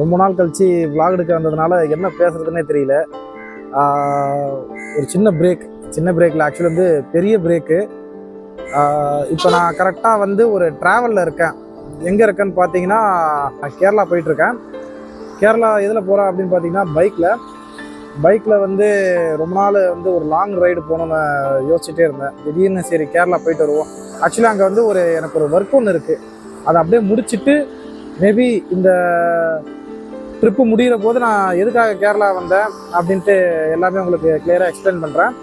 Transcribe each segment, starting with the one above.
ரொம்ப நாள் கழிச்சு vlog எடுக்க வந்ததுனால என்ன பேசுறதுன்னே தெரியல. ஒரு சின்ன பிரேக்கில் ஆக்சுவலி வந்து பெரிய பிரேக்கு. இப்போ நான் கரெக்டாக வந்து ஒரு ட்ராவலில் இருக்கேன். எங்கே இருக்கேன்னு பார்த்தீங்கன்னா கேரளா போயிட்டுருக்கேன். கேரளா எதில் போகிறேன் அப்படின்னு பார்த்தீங்கன்னா பைக்கில் வந்து ரொம்ப நாள் வந்து ஒரு லாங் ரைடு போகணுன்னு யோசிச்சுட்டே இருந்தேன். திடீர்னு சரி கேரளா போயிட்டு வருவோம். ஆக்சுவலி அங்கே வந்து எனக்கு ஒரு ஒர்க் ஒன்று இருக்குது. அதை அப்படியே முடிச்சுட்டு மேபி இந்த ட்ரிப்பு முடிகிற போது நான் எதுக்காக கேரளா வந்தேன் அப்படின்ட்டு எல்லாமே உங்களுக்கு கிளியராக எக்ஸ்பிளைன் பண்ணுறேன்.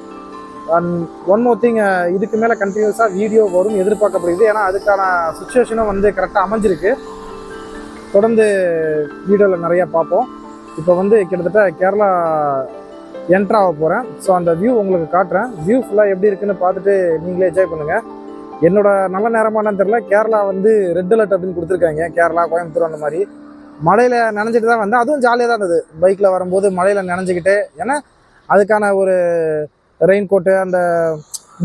ஒன் மோர் திங், இதுக்கு மேலே கண்டினியூஸாக வீடியோ வரும் எதிர்பார்க்கப்படுது. ஏன்னா அதுக்கான சுச்சுவேஷனும் வந்து கரெக்டாக அமைஞ்சிருக்கு. தொடர்ந்து வீடியோவில் நிறையா பார்ப்போம். இப்போ வந்து கிட்டத்தட்ட கேரளா என்ட்ராக போகிறேன். ஸோ அந்த வியூ உங்களுக்கு காட்டுறேன். வியூ ஃபுல்லாக எப்படி இருக்குன்னு பார்த்துட்டு நீங்களே என்ஜாய் பண்ணுங்கள். என்னோட நல்ல நேரமானு தெரில, கேரளா வந்து ரெட் அலர்ட் அப்படின்னு கொடுத்துருக்காங்க. கேரளா, கோயம்புத்தூர் அந்த மாதிரி மழையில் நனைஞ்சிட்டு தான் வந்தேன். அதுவும் ஜாலியாக தான் இருந்தது. பைக்கில் வரும்போது மழையில் நனைஞ்சிக்கிட்டே, ஏன்னா அதுக்கான ஒரு ரெயின் கோட்டு, அந்த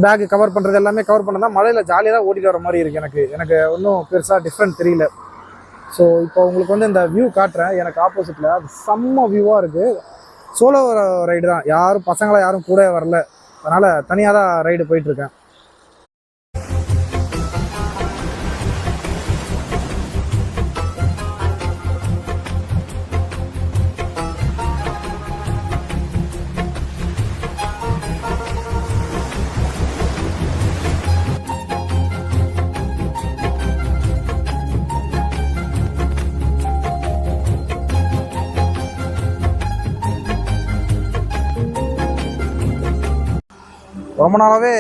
பேக்கு கவர் பண்ணுறது எல்லாமே கவர் பண்ணதான் மழையில் ஜாலியாக தான் ஓட்டிகிட்டு வர மாதிரி இருக்குது. எனக்கு ஒன்றும் பெருசாக டிஃப்ரெண்ட் தெரியல. ஸோ இப்போ உங்களுக்கு வந்து இந்த வியூ காட்டுறேன். எனக்கு ஆப்போசிட்டில் அது செம்ம வியூவாக இருக்குது. சோலோ ரைடு தான், பசங்களாம் யாரும் கூட வரல. அதனால் தனியாக தான் ரைடு போயிட்டுருக்கேன். ரொம்ப நாளாகவே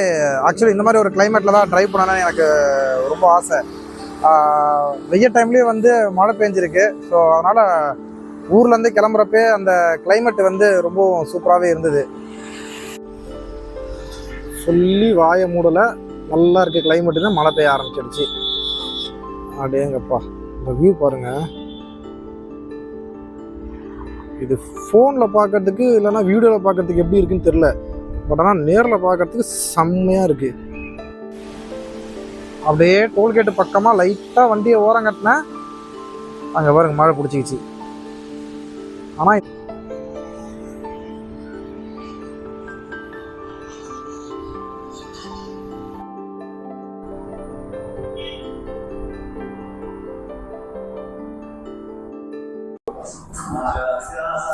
ஆக்சுவலி இந்த மாதிரி ஒரு கிளைமேட்டில் தான் ட்ரைவ் பண்ணணும்னு எனக்கு ரொம்ப ஆசை. வெய்ய டைம்லேயும் வந்து மழை பெஞ்சிருக்கு. ஸோ அதனால் ஊர்லேருந்து கிளம்புறப்பே அந்த கிளைமேட் வந்து ரொம்ப சூப்பராகவே இருந்தது. சொல்லி வாய மூடலை, நல்லா இருக்குது கிளைமேட்டுன்னு மழை பெய்ய ஆரம்பிச்சிடுச்சு. அப்படியேங்கப்பா, இந்த வியூ பாருங்கள். இது ஃபோனில் பார்க்கறதுக்கு இல்லைன்னா வீடியோவில் பார்க்கறதுக்கு எப்படி இருக்குன்னு தெரில. பட் ஆனால் நேரில் பார்க்கறதுக்கு செம்மையாக இருக்குது. அப்படியே டோல்கேட்டு பக்கமாக லைட்டாக வண்டியை ஓரம் கட்டினேன். அங்கே பாருங்க மழை பிடிச்சிக்கிச்சு. ஆனால்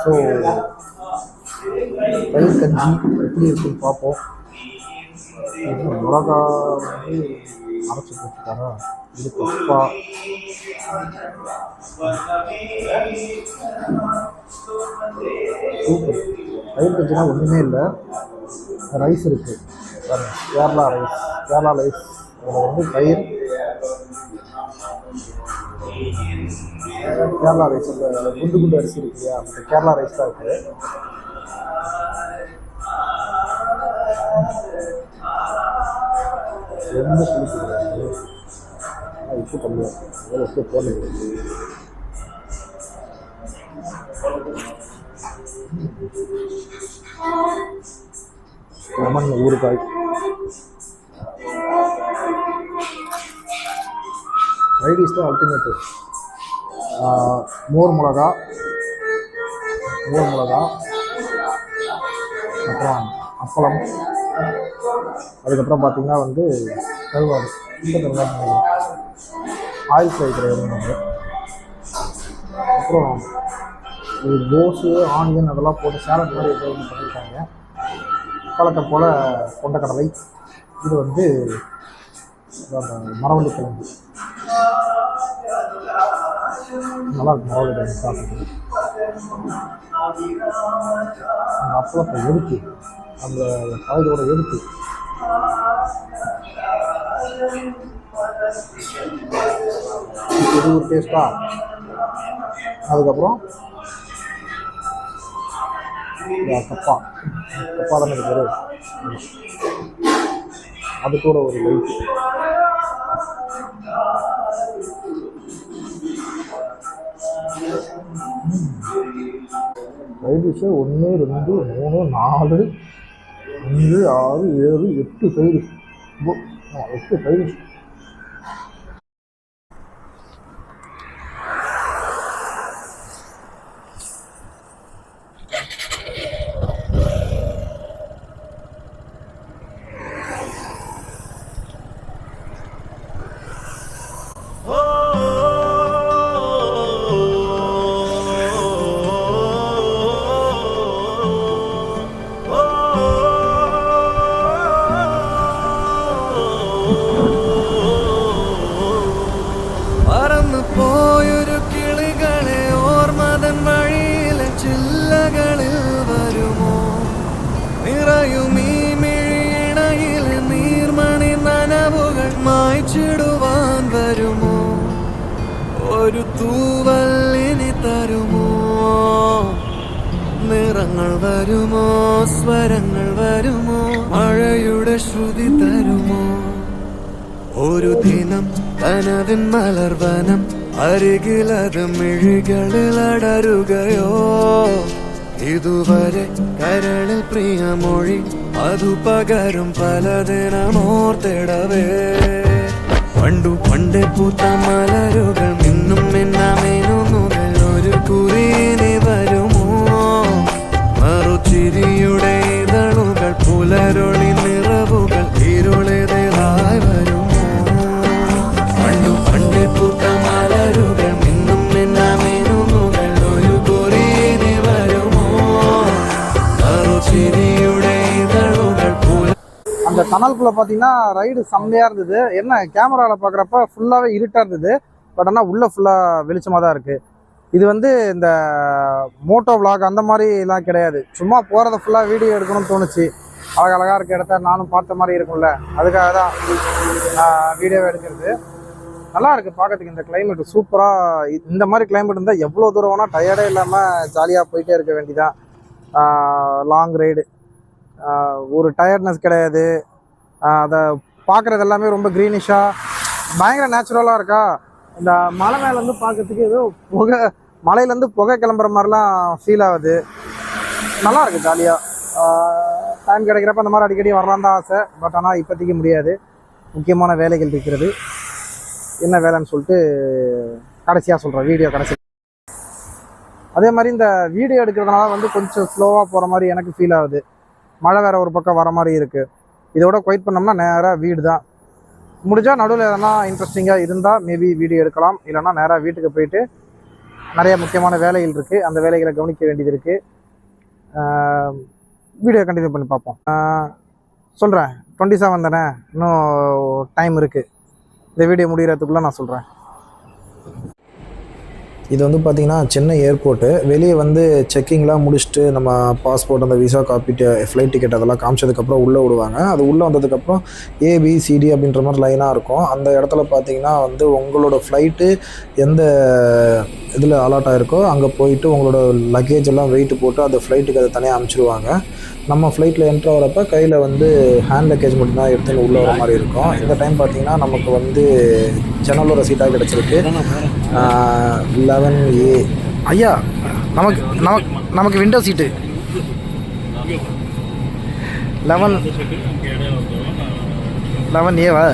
ஸோ தயிர் கஞ்சி எப்படி இருக்குன்னு பார்ப்போம். மிளகா வந்து அரைச்சி போட்டுட்டாரா, இது பப்பா. சூப்பர். தயிர் கஞ்சினா ஒன்றுமே இல்லை, ரைஸ் இருக்குது. கேரளா ரைஸ். அதில் வந்து தயிர், கேரளா ரைஸ், அந்த குண்டு அரிசி இருக்கு இல்லையா, அந்த கேரளா ரைஸ் தான் இருக்குது. ரொம்ப பிடிச்சிருக்காங்க. உப்பு கம்மியாக எவ்வளோ உப்பு போடுறது. லெமன் ஊறுகாய். ரைடிஸ் தான் அல்டிமேட்டு. மோர் மிளகா, அப்புறம் அப்பளம், அதுக்கப்புறம் பார்த்திங்கன்னா வந்து கருவாடு. இந்த கருவாடு ஆயில் ஃப்ரை கிடையாது. அப்புறம் இது கோஸு, ஆனியன் அதெல்லாம் போட்டு சேலட் மாதிரி ஏதோ ஒன்று பண்ணியிருக்காங்க. பழக்கம் போல் கொண்டக்கடலை. இது வந்து மரவள்ளி கிழங்கு. நல்லா இருக்கும் மரவள்ளி கிழங்கு சாப்பிட்டு. அந்த அப்பளத்தை எடுத்து, அந்த காய்கறியோட எடுத்து இது ஒரு டேஸ்ட்டா. அதுக்கப்புறம் கப்பா தானே பேர், அது கூட ஒரு light. Side dish 1 2 3 4 5 6 7 8 side dish. 8 side dish. പോയൊരു കിളികളെ ഓർമ്മതൻ വഴിയിലെ ചില്ലകളിൽ വരുമോ നിറയും ഈ മിഴിയിണയിലെ നീർമണി നനവുകൾ മായ്ച്ചിടുവാൻ വരുമോ ഒരു തൂവല്ലിനി തരുമോ നിറങ്ങൾ വരുമോ സ്വരങ്ങൾ വരുമോ മഴയുടെ ശ്രുതി തരുമോ ഒരു ദിനം കനവിൻ മലർവനം അരികിലത് മിഴികളിൽ അടരുകയോ ഇതുവരെ കരളിൽ പ്രിയമൊഴി അതു പകരും പലതിനമോർത്തിടവേ പണ്ടു പണ്ടേ പൂത്ത മലരുകൾ മിന്നും മിന്നാമേനുന്നുകൾ ഒരു കുറിയിനി വരുമോ മറുചിരിയുടെ ഇതളുകൾ പുലരൊളി നിറവുകൾ ഇരുളിതായി വരുമോ പണ്ടു പണ്ടേ പൂത്ത മലരുകൾ മിന്നും മിന്നാമേനുന്നുകൾ ഒരു കുറിയിനി വരുമോ മറുചിരിയുടെ ഇതളുകൾ அந்த டனல்குள்ளே பார்த்தீங்கன்னா ரைடு செம்மையாக இருந்தது. என்ன கேமராவில் பார்க்குறப்ப ஃபுல்லாகவே இருட்டாக இருந்தது. பட் ஆனால் உள்ளே ஃபுல்லாக வெளிச்சமாக தான் இருக்குது. இது வந்து இந்த மோட்டோ விளாக் அந்த மாதிரிலாம் கிடையாது. சும்மா போகிறத ஃபுல்லாக வீடியோ எடுக்கணும்னு தோணுச்சு. அழகழகாக இருக்க இடத்த நானும் பார்த்த மாதிரி இருக்கும்ல, அதுக்காக தான் வீடியோவை எடுக்கிறது. நல்லா இருக்குது பார்க்கறதுக்கு. இந்த கிளைமேட் சூப்பராக. இந்த மாதிரி கிளைமேட் இருந்தால் எவ்வளோ தூரம் வேணால் டயர்டே இல்லாமல் ஜாலியாக போயிட்டே இருக்க வேண்டியதான். லாங் ரைடு, ஒரு டயர்ட்னஸ் கிடையாது. அதை பார்க்குறது எல்லாமே ரொம்ப க்ரீனிஷாக பயங்கர நேச்சுரலாக இருக்கா. இந்த மலை மேலேருந்து பார்க்கறதுக்கு ஏதோ புகை, மலையிலேருந்து புகை கிளம்புற மாதிரிலாம் ஃபீல் ஆகுது. நல்லா இருக்குது ஜாலியாக. டைம் கிடைக்கிறப்ப அந்த மாதிரி அடிக்கடி வரலான் தான் ஆசை. பட் ஆனால் இப்போதைக்கு முடியாது, முக்கியமான வேலைகள் இருக்கிறது. என்ன வேலைன்னு சொல்லிட்டு கடைசியாக சொல்கிறேன், வீடியோ கடைசி. அதே மாதிரி இந்த வீடியோ எடுக்கிறதுனால வந்து கொஞ்சம் ஸ்லோவாக போகிற மாதிரி எனக்கு ஃபீல் ஆகுது. மழை வேறு ஒரு பக்கம் வர மாதிரி இருக்குது. இதோட குவைட் பண்ணோம்னா நேராக வீடு தான். முடிஞ்சால் நடுவில் எதனா இன்ட்ரெஸ்டிங்காக இருந்தால் மேபி வீடியோ எடுக்கலாம். இல்லைனா நேராக வீட்டுக்கு போயிட்டு நிறைய முக்கியமான வேலைகள் இருக்குது, அந்த வேலைகளை கவனிக்க வேண்டியது இருக்குது. வீடியோ கண்டினியூ பண்ணி பார்ப்போம். சொல்கிறேன், 27 தானே, இன்னும் டைம் இருக்குது. இந்த வீடியோ முடிகிறதுக்குள்ளே நான் சொல்கிறேன். இது வந்து பார்த்திங்கன்னா சென்னை ஏர்போர்ட்டு. வெளியே வந்து செக்கிங்லாம் முடிச்சுட்டு நம்ம பாஸ்போர்ட், அந்த விசா காப்பி, ஃப்ளைட் டிக்கெட் அதெல்லாம் காமிச்சதுக்கப்புறம் உள்ளே விடுவாங்க. அது உள்ளே வந்ததுக்கப்புறம் ஏபிசிடி அப்படின்ற மாதிரி லைனாக இருக்கும். அந்த இடத்துல பார்த்திங்கன்னா வந்து உங்களோட ஃப்ளைட்டு எந்த இதில் அலாட் ஆகிருக்கோ அங்கே போயிட்டு உங்களோட லக்கேஜ் எல்லாம் வெயிட்டு போட்டு அந்த ஃப்ளைட்டுக்கு அதை தனியாக அனுப்பிச்சிடுவாங்க. நம்ம ஃப்ளைட்டில் என்ட்ரு ஆகிறப்ப கையில் வந்து ஹேண்ட் லக்கேஜ் மட்டும்தான் எடுத்துன்னு உள்ளே வர மாதிரி இருக்கும். இந்த டைம் பார்த்திங்கன்னா நமக்கு வந்து ஜன்னலோட சீட்டாக கிடச்சிருக்கு 11A. ஐயா, நமக்கு நமக்கு நமக்கு விண்டோ சீட்டு 11Aவா?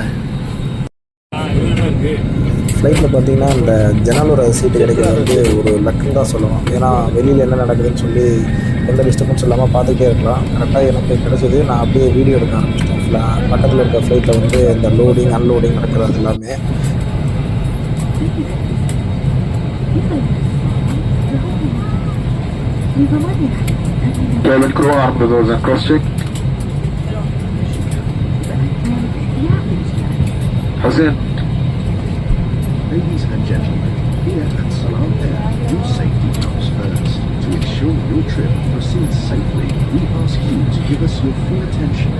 ஃப்ளைட்டில் பார்த்தீங்கன்னா இந்த ஜன்னலோட சீட்டு கிடைக்கிறது வந்து ஒரு லக்குன்னு தான் சொல்லணும். ஏன்னா வெளியில் என்ன நடக்குதுன்னு சொல்லி எந்த டிஸ்டர்பன்ஸ் இல்லாமல் பார்த்துக்கிட்டே இருக்கலாம். கரெக்டாக எனக்கு கிடச்சிது. நான் அப்படியே வீடியோ எடுக்க ஆரம்பிச்சிட்டேன். பக்கத்தில் இருக்க ஃப்ளைட்டில் வந்து இந்த லோடிங் அன்லோடிங் நடக்கிறது எல்லாமே. Toilet crew arm the doors and cross check. Hussein. Ladies and gentlemen, here at Salam Air, your safety comes first. To ensure your trip proceeds safely, we ask you to give us your full attention.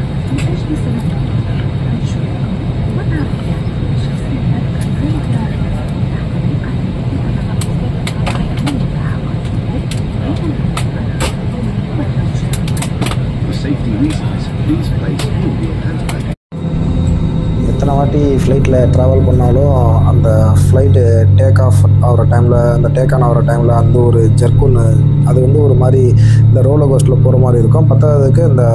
For safety reasons, please place all your handbags. எத்தனை வாட்டி ஃப்ளைட்டில் travel பண்ணாலும் அந்த flight take off ஆகிற டைமில், அந்த take on ஆகிற டைமில் அந்த ஒரு ஜர்க்குன்னு அது வந்து ஒரு மாதிரி இந்த ரோலர் கோஸ்டரில் போகிற மாதிரி இருக்கும். பத்தாததுக்கு இந்த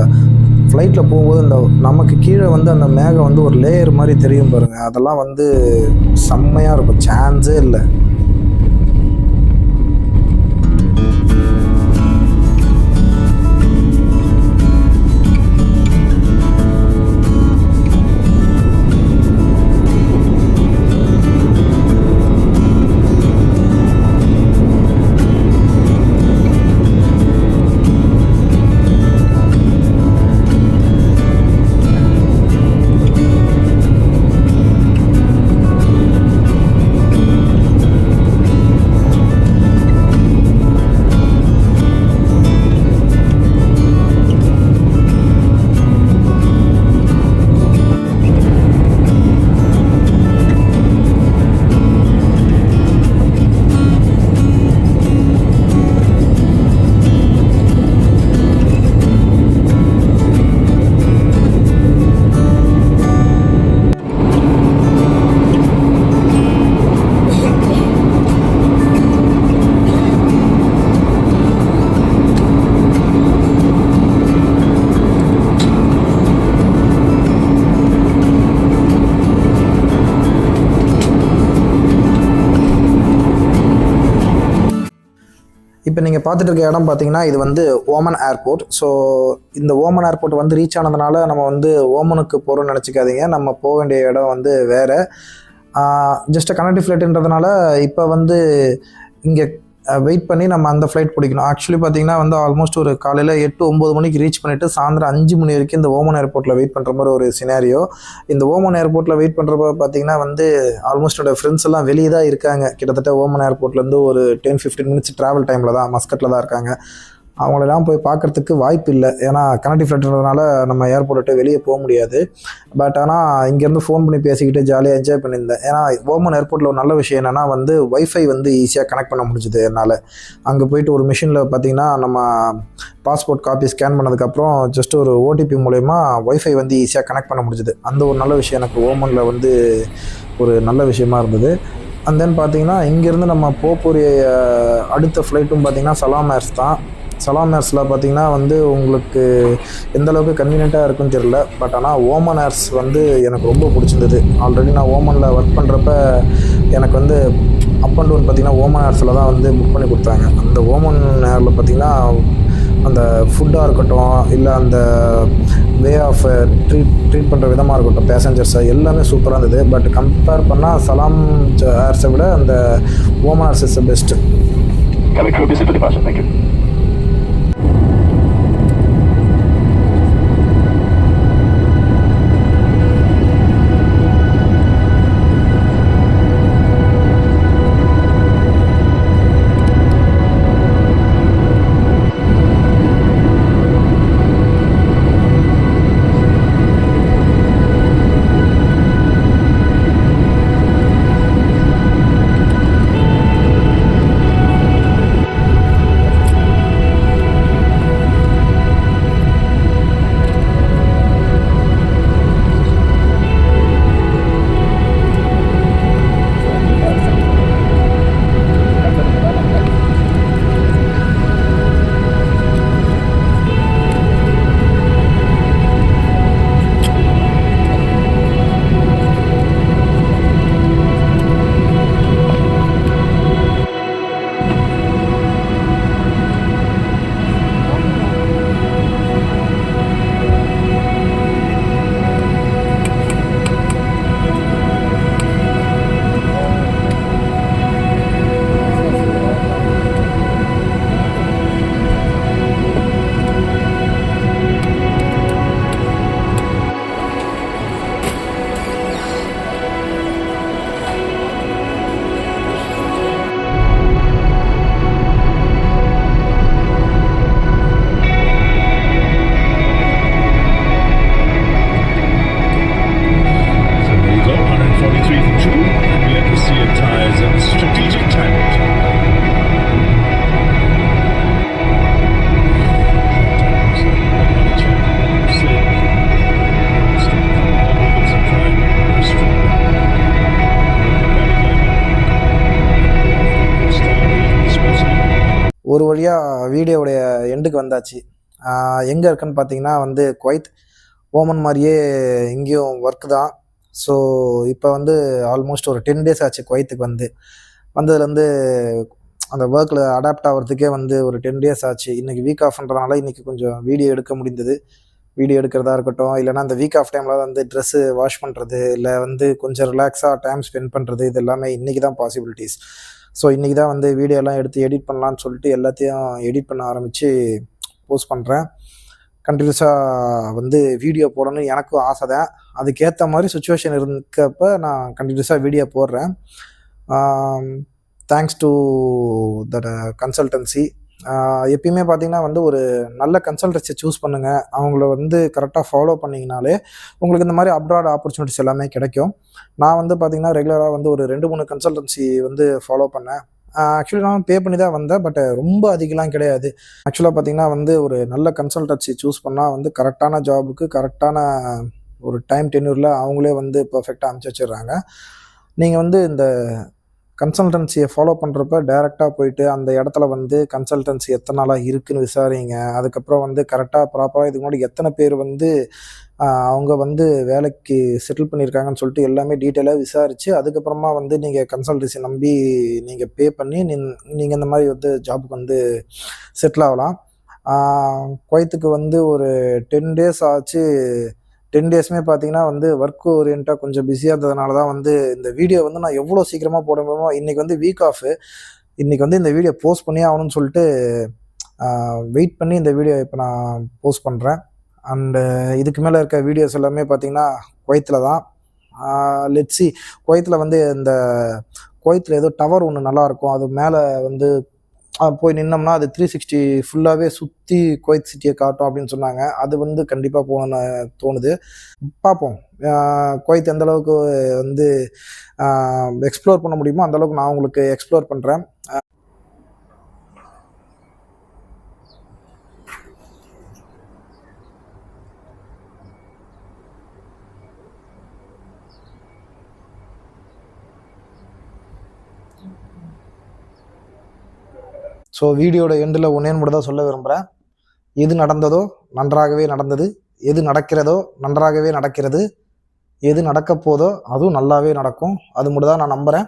ஃப்ளைட்டில் போகும்போது இந்த நமக்கு கீழே வந்து அந்த மேகம் வந்து ஒரு லேயர் மாதிரி தெரியும் பாருங்கள். அதெல்லாம் வந்து செம்மையாக இருக்கும், சான்ஸே இல்லை. இப்போ நீங்கள் பார்த்துட்டு இருக்க இடம் பார்த்தீங்கன்னா இது வந்து ஓமன் ஏர்போர்ட். ஸோ இந்த ஓமன் ஏர்போர்ட் வந்து ரீச் ஆனதுனால நம்ம வந்து ஓமனுக்கு போகிறோம்னு நினச்சிக்காதீங்க. நம்ம போக வேண்டிய இடம் வந்து வேறு. ஜஸ்ட் கனெக்டிவ் ஃப்ளைட்டுன்றதுனால இப்போ வந்து இங்கே வெயிட் பண்ணி நம்ம அந்த ஃப்ளைட் பிடிக்கணும். ஆக்சுவலி பார்த்தீங்கன்னா வந்து ஆல்மோஸ்ட் ஒரு காலையில் 8-9 மணிக்கு ரீச் பண்ணிவிட்டு சாயந்தரம் 5 மணி வரைக்கும் இந்த ஓமன் ஏர்போர்ட்டில் வெயிட் பண்ணுற மாதிரி ஒரு சினாரியோ. இந்த ஓமன் ஏர்போர்ட்டில் வெயிட் பண்ணுறப்ப பார்த்தீங்கன்னா வந்து ஆல்மோஸ்ட் என்னோடய ஃப்ரெண்ட்ஸ் எல்லாம் வெளியே தான் இருக்காங்க. கிட்டத்தட்ட ஓமன் ஏர்போர்ட்லேருந்து ஒரு 10-15 மினிட்ஸ் ட்ராவல் டைமில் தான், மஸ்கட்டில் தான் இருக்காங்க. அவங்களெல்லாம் போய் பார்க்குறதுக்கு வாய்ப்பு இல்லை. ஏன்னா கனெக்டிவ் ஃப்ளைட்ன்றதுனால நம்ம ஏர்போர்ட்டை விட்டு வெளியே போக முடியாது. பட் ஆனால் இங்கேருந்து ஃபோன் பண்ணி பேசிக்கிட்டு ஜாலியாக என்ஜாய் பண்ணியிருந்தேன். ஏன்னா ஓமன் ஏர்போர்ட்டில் ஒரு நல்ல விஷயம் என்னென்னா வந்து வைஃபை வந்து ஈஸியாக கனெக்ட் பண்ண முடிஞ்சுது என்னால். அங்கே போயிட்டு ஒரு மிஷினில் பார்த்திங்கன்னா நம்ம பாஸ்போர்ட் காப்பி ஸ்கேன் பண்ணதுக்கப்புறம் ஜஸ்ட் ஒரு ஓடிபி மூலயமா வைஃபை வந்து ஈஸியாக கனெக்ட் பண்ண முடிஞ்சுது. அந்த ஒரு நல்ல விஷயம் எனக்கு ஓமனில் வந்து ஒரு நல்ல விஷயமா இருந்தது. அண்ட் தென் பார்த்திங்கன்னா இங்கேருந்து நம்ம போகக்கூடிய அடுத்த ஃப்ளைட்டும் பார்த்திங்கன்னா சலாம் ஏர்ஸ் தான். சலாம் ஏர்ஸில் பார்த்திங்கன்னா வந்து உங்களுக்கு எந்த அளவுக்கு கன்வீனியண்ட்டாக இருக்குன்னு தெரியல. பட் ஆனால் ஓமன் ஏர்ஸ் வந்து எனக்கு ரொம்ப பிடிச்சிருந்தது. ஆல்ரெடி நான் ஓமனில் ஒர்க் பண்ணுறப்ப எனக்கு வந்து அப் அண்ட் டவுன் பார்த்திங்கன்னா ஓமன் ஏர்ஸில் தான் வந்து புக் பண்ணி கொடுத்தாங்க. அந்த ஓமன் ஏரில் பார்த்திங்கன்னா அந்த ஃபுட்டாக இருக்கட்டும், இல்லை அந்த வே ஆஃப் ட்ரீட் பண்ணுற விதமாக இருக்கட்டும், பேசஞ்சர்ஸை எல்லாமே சூப்பராக இருந்தது. பட் கம்பேர் பண்ணால் சலாம் ஏர்ஸை விட அந்த ஓமன் ஏர்ஸ் இஸ் பெஸ்ட்டு. ஒரு வழியாக வீடியோவுடைய எண்டுக்கு வந்தாச்சு. எங்கே இருக்குன்னு பார்த்தீங்கன்னா வந்து குவைத். ஓமன் மாதிரியே இங்கேயும் ஒர்க்கு தான். ஸோ இப்போ வந்து ஆல்மோஸ்ட் ஒரு 10 days ஆச்சு குவைத்துக்கு வந்ததுலேருந்து அந்த ஒர்க்கில் அடாப்ட் ஆகிறதுக்கே வந்து ஒரு 10 days ஆச்சு. இன்றைக்கி வீக் ஆஃப்ன்றதுனால இன்றைக்கி கொஞ்சம் வீடியோ எடுக்க முடிந்தது. வீடியோ எடுக்கிறதா இருக்கட்டும், இல்லைனா அந்த வீக் ஆஃப் டைமில் வந்து ட்ரெஸ்ஸு வாஷ் பண்ணுறது, இல்லை வந்து கொஞ்சம் ரிலாக்ஸாக டைம் ஸ்பெண்ட் பண்ணுறது, இது எல்லாமே இன்றைக்கி தான் பாசிபிலிட்டிஸ். ஸோ இன்றைக்கி தான் வந்து வீடியோலாம் எடுத்து எடிட் பண்ணலான்னு சொல்லிட்டு எல்லாத்தையும் எடிட் பண்ண ஆரம்பித்து போஸ்ட் பண்ணுறேன். கண்டினியூஸாக வந்து வீடியோ போடணும்னு எனக்கும் ஆசை தான். அதுக்கேற்ற மாதிரி சுச்சுவேஷன் இருக்கப்போ நான் கண்டினியூஸாக வீடியோ போடுறேன். Thanks to that consultancy. எப்பயுமே பார்த்திங்கன்னா வந்து ஒரு நல்ல கன்சல்டன்சி சூஸ் பண்ணுங்கள். அவங்கள வந்து கரெக்டாக ஃபாலோ பண்ணிங்கனாலே உங்களுக்கு இந்த மாதிரி அப்ராட் ஆப்பர்ச்சுனிட்டிஸ் எல்லாமே கிடைக்கும். நான் வந்து பார்த்திங்கன்னா ரெகுலராக வந்து ஒரு 2-3 கன்சல்டன்சி வந்து ஃபாலோ பண்ணேன். ஆக்சுவலி நான் பே பண்ணி தான் வந்தேன். பட் ரொம்ப அதிகலாம் கிடையாது. ஆக்சுவலாக பார்த்திங்கன்னா வந்து ஒரு நல்ல கன்சல்டன்சி சூஸ் பண்ணால் வந்து கரெக்டான ஜாபுக்கு கரெக்டான ஒரு டைம் டென்யூரில் அவங்களே வந்து பர்ஃபெக்டாக அனுப்பிச்சி வச்சிடுறாங்க. நீங்கள் வந்து இந்த கன்சல்டன்சியை ஃபாலோ பண்ணுறப்ப டைரெக்டாக போயிட்டு அந்த இடத்துல வந்து கன்சல்டன்சி எத்தனை நாளாக இருக்குதுன்னு விசாரிங்க. அதுக்கப்புறம் வந்து கரெக்டாக ப்ராப்பராக இதுக்கு முன்னாடி எத்தனை பேர் வந்து அவங்க வந்து வேலைக்கு செட்டில் பண்ணியிருக்காங்கன்னு சொல்லிட்டு எல்லாமே டீட்டெயிலாக விசாரித்து அதுக்கப்புறமா வந்து நீங்கள் கன்சல்டன்சி நம்பி நீங்கள் பே பண்ணி நீங்கள் இந்த மாதிரி வந்து ஜாபுக்கு வந்து செட்டில் ஆகலாம். குவைத்துக்கு வந்து ஒரு 10 days ஆச்சு. 10 daysமே பார்த்தீங்கன்னா வந்து ஒர்க் ஓரியன்ட்டாக கொஞ்சம் பிஸியாக இருந்ததுனால தான் வந்து இந்த வீடியோ வந்து நான் எவ்வளோ சீக்கிரமாக போட முடியுமோ, இன்றைக்கி வந்து வீக் ஆஃபு, இன்றைக்கி வந்து இந்த வீடியோ போஸ்ட் பண்ணியே ஆகணும்னு சொல்லிட்டு வெயிட் பண்ணி இந்த வீடியோ இப்போ நான் போஸ்ட் பண்ணுறேன். அண்டு இதுக்கு மேலே இருக்க வீடியோஸ் எல்லாமே பார்த்தீங்கன்னா குவைத்தில் தான். லெட்ஸ் சி, குவைத்தில் வந்து இந்த குவைத்தில் ஏதோ டவர் ஒன்று நல்லாயிருக்கும், அது மேலே வந்து போய் நின்னோம்னா அது 360 ஃபுல்லாகவே சுற்றி குவைத் சிட்டியை காட்டும் அப்படின்னு சொன்னாங்க. அது வந்து கண்டிப்பாக போகணுன்னு தோணுது. பார்ப்போம், குவைத் எந்தளவுக்கு வந்து எக்ஸ்ப்ளோர் பண்ண முடியுமோ அந்தளவுக்கு நான் உங்களுக்கு எக்ஸ்ப்ளோர் பண்ணுறேன். ஸோ வீடியோட எண்டில் ஒன்றே மட்டும் தான் சொல்ல விரும்புகிறேன். எது நடந்ததோ நன்றாகவே நடந்தது, எது நடக்கிறதோ நன்றாகவே நடக்கிறது, எது நடக்க போதோ அதுவும் நல்லாவே நடக்கும். அது மட்டும் தான் நான் நம்புகிறேன்.